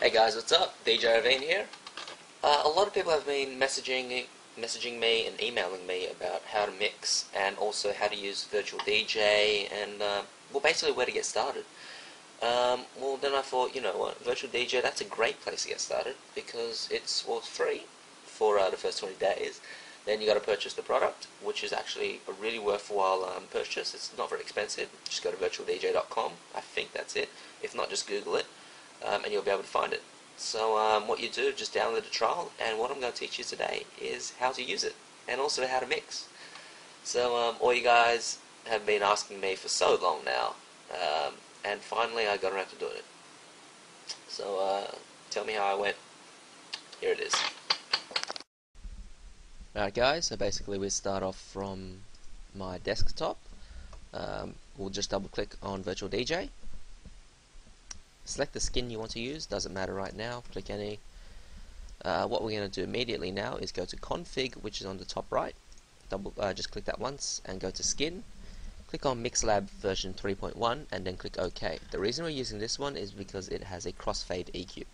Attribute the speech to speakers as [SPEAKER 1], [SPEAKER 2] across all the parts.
[SPEAKER 1] Hey guys, what's up? DJ Irvine here. A lot of people have been messaging me and emailing me about how to mix and also how to use Virtual DJ and well, basically where to get started. Well, then I thought, you know what, Virtual DJ, that's a great place to get started because it's free for the first 20 days. Then you got to purchase the product, which is actually a really worthwhile purchase. It's not very expensive. Just go to virtualdj.com. I think that's it. If not, just Google it. And you'll be able to find it. So what you do, just download the trial, and what I'm going to teach you today is how to use it, and also how to mix. So all you guys have been asking me for so long now, and finally I got around to doing it. So tell me how I went. Here it is. Alright guys, so basically we start off from my desktop. We'll just double click on Virtual DJ. Select the skin you want to use, doesn't matter right now, click any. What we're going to do immediately now is go to config, which is on the top right. Just click that once and go to skin. Click on MixLab version 3.1 and then click OK. The reason we're using this one is because it has a crossfade EQ.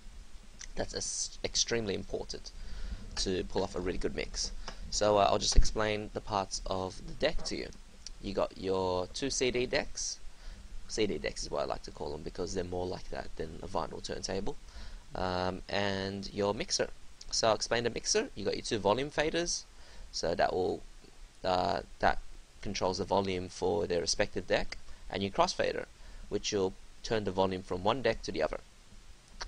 [SPEAKER 1] That's extremely important to pull off a really good mix. So I'll just explain the parts of the deck to you. You got your two CD decks. CD decks is what I like to call them because they're more like that than a vinyl turntable. And your mixer. So I'll explain the mixer. You got your two volume faders, so that will that controls the volume for their respective deck, and your crossfader, which will turn the volume from one deck to the other,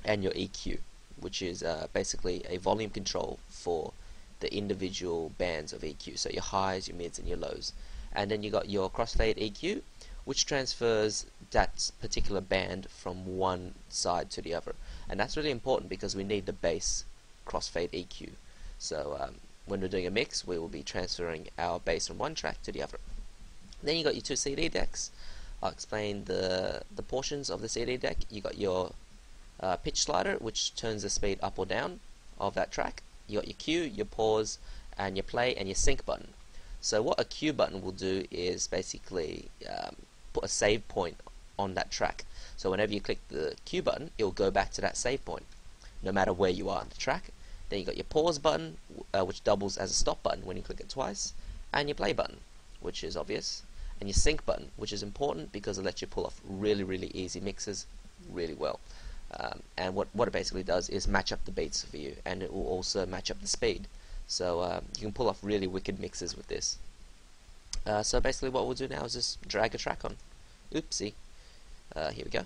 [SPEAKER 1] and your EQ, which is basically a volume control for the individual bands of EQ. So your highs, your mids, and your lows. And then you got your crossfade EQ, which transfers that particular band from one side to the other. And that's really important because we need the bass crossfade EQ. So when we're doing a mix, we will be transferring our bass from one track to the other. Then you got your two CD decks. I'll explain the portions of the CD deck. You got your pitch slider, which turns the speed up or down of that track. You got your cue, your pause, and your play, and your sync button. So what a cue button will do is basically put a save point on that track. So whenever you click the cue button, it will go back to that save point, no matter where you are on the track. Then you got your pause button, which doubles as a stop button when you click it twice, and your play button, which is obvious, and your sync button, which is important because it lets you pull off really easy mixes really well. And what it basically does is match up the beats for you, and it will also match up the speed. So you can pull off really wicked mixes with this. So basically what we'll do now is just drag a track on. Oopsie. Here we go.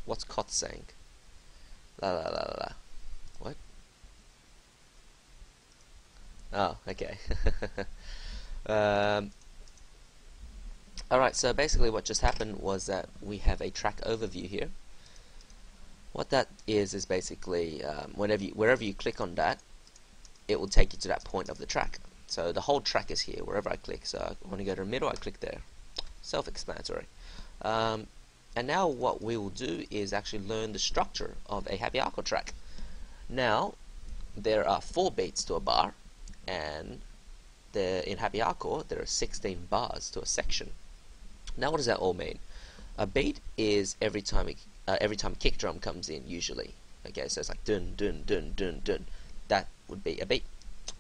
[SPEAKER 1] What's Cot saying? La la la la la. What? Oh, okay. Alright, so basically what just happened was that we have a track overview here. What that is basically wherever you click on that, it will take you to that point of the track. So the whole track is here wherever I click. So I want to go to the middle, I click there. Self-explanatory. And now what we will do is actually learn the structure of a happy hardcore track. Now there are 4 beats to a bar, and in happy hardcore there are 16 bars to a section. Now what does that all mean? A beat is every time kick drum comes in, usually. Okay, so it's like dun dun dun dun dun. That would be a beat.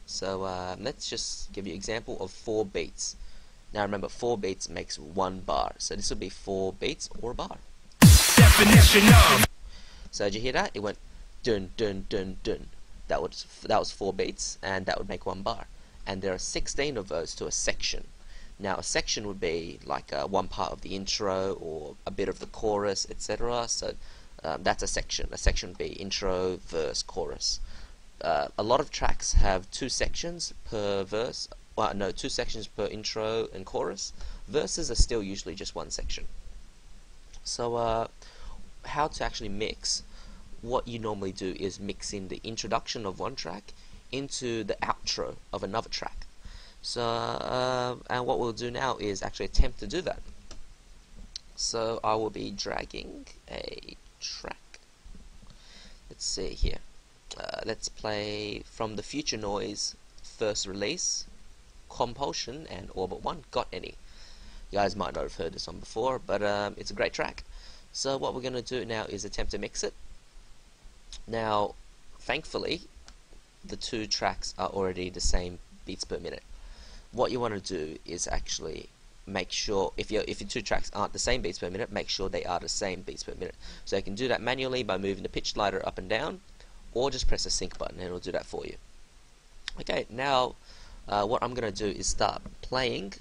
[SPEAKER 1] So let's just give you an example of 4 beats. Now remember, 4 beats makes 1 bar. So this would be 4 beats or a bar. Definition of. So did you hear that? It went dun dun dun dun. That was 4 beats, and that would make 1 bar. And there are 16 of those to a section. Now a section would be like one part of the intro or a bit of the chorus, etc. So that's a section. A section would be intro, verse, chorus. A lot of tracks have 2 sections per verse. Well, no, 2 sections per intro and chorus. Verses are still usually just 1 section. So how to actually mix? What you normally do is mix in the introduction of one track into the outro of another track. So and what we'll do now is actually attempt to do that. So I will be dragging a track. Let's see here. Let's play from the Future Noise first release, Compulsion and Orbit 1, Got Any. You guys might not have heard this one before, but it's a great track. So what we're going to do now is attempt to mix it. Now, thankfully, the two tracks are already the same beats per minute. What you want to do is actually make sure, if your two tracks aren't the same beats per minute, make sure they are the same beats per minute. So you can do that manually by moving the pitch slider up and down, or just press the sync button and it'll do that for you. Okay, now what I'm going to do is start playing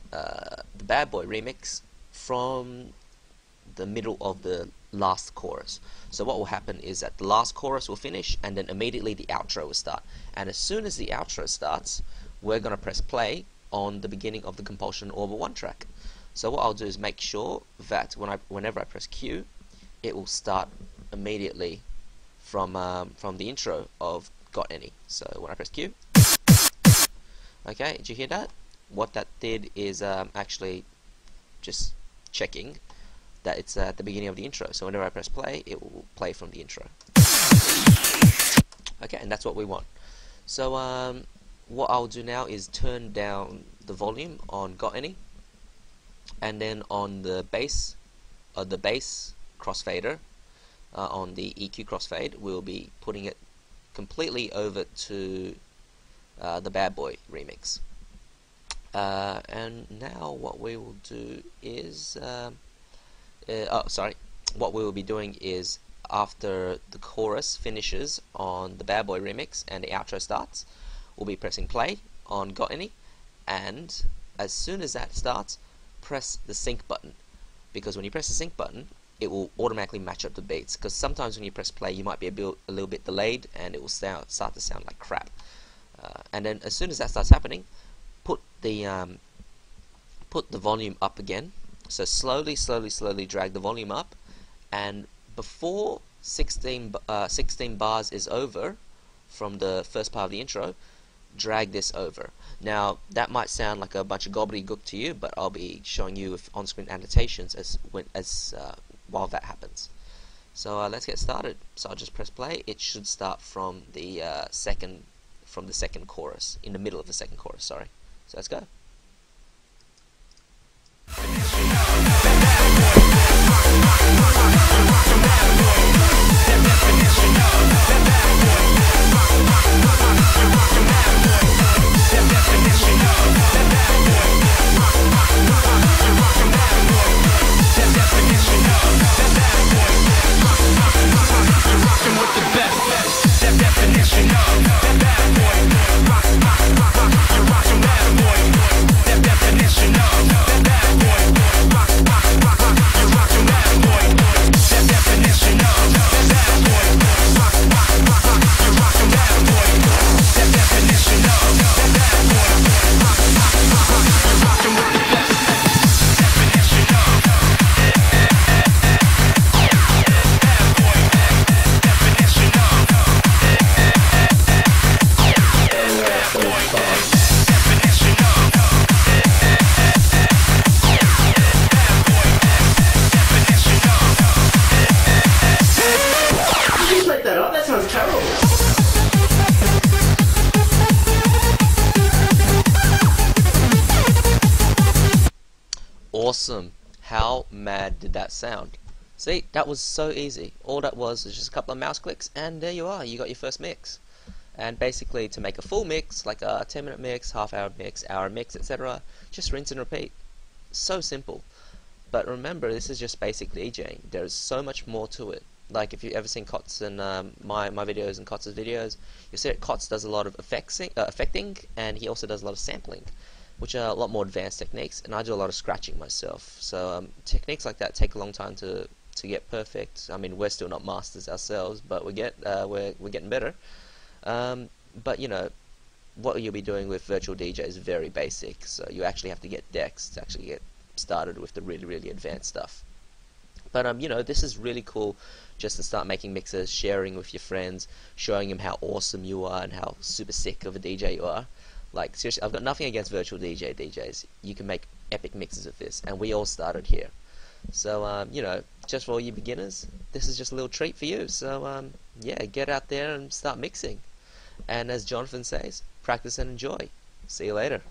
[SPEAKER 1] the Bad Boy remix from the middle of the last chorus. So what will happen is that the last chorus will finish and then immediately the outro will start. And as soon as the outro starts, we're going to press play on the beginning of the Compulsion Orbit 1 track. So what I'll do is make sure that whenever I press Q, it will start immediately from the intro of Got Any. So when I press Q, okay, did you hear that? What that did is actually just checking that it's at the beginning of the intro. So whenever I press play, it will play from the intro. Okay, and that's what we want. So what I'll do now is turn down the volume on Got Any, and then on the bass crossfader, on the EQ crossfade, we'll be putting it completely over to the Bad Boy remix. And now what we will do is what we will be doing is, after the chorus finishes on the Bad Boy remix and the outro starts, we'll be pressing play on Got Any, and as soon as that starts, press the sync button, because when you press the sync button, it will automatically match up the beats, because sometimes when you press play you might be a little bit delayed and it will start to sound like crap. And then as soon as that starts happening, put the volume up again. So slowly drag the volume up, and before 16 bars is over from the first part of the intro, drag this over. Now that might sound like a bunch of gobbledygook to you, but I'll be showing you with on-screen annotations while that happens. So let's get started. So I'll just press play. It should start from the second chorus, in the middle of the second chorus. Sorry. So let's go. Awesome. How mad did that sound? See, that was so easy. All that was just a couple of mouse clicks and there you are, you got your first mix. And basically, to make a full mix, like a 10-minute mix, half-hour mix, hour mix, etc., just rinse and repeat. So simple. But remember, this is just basic DJing. There's so much more to it. Like if you've ever seen Kotz and my videos and Kotz's videos, you'll see that Kotz does a lot of affecting, and he also does a lot of sampling, which are a lot more advanced techniques, and I do a lot of scratching myself. So techniques like that take a long time to get perfect. I mean, we're still not masters ourselves, but we're getting better. But you know, what you'll be doing with virtual DJ is very basic. So you actually have to get decks to actually get started with the really advanced stuff. But you know, this is really cool, just to start making mixes, sharing with your friends, showing them how awesome you are and how super sick of a DJ you are. Like seriously, I've got nothing against virtual DJs. You can make epic mixes of this, and we all started here. So you know, just for all you beginners, this is just a little treat for you. So yeah, get out there and start mixing. And as Jonathan says, practice and enjoy. See you later.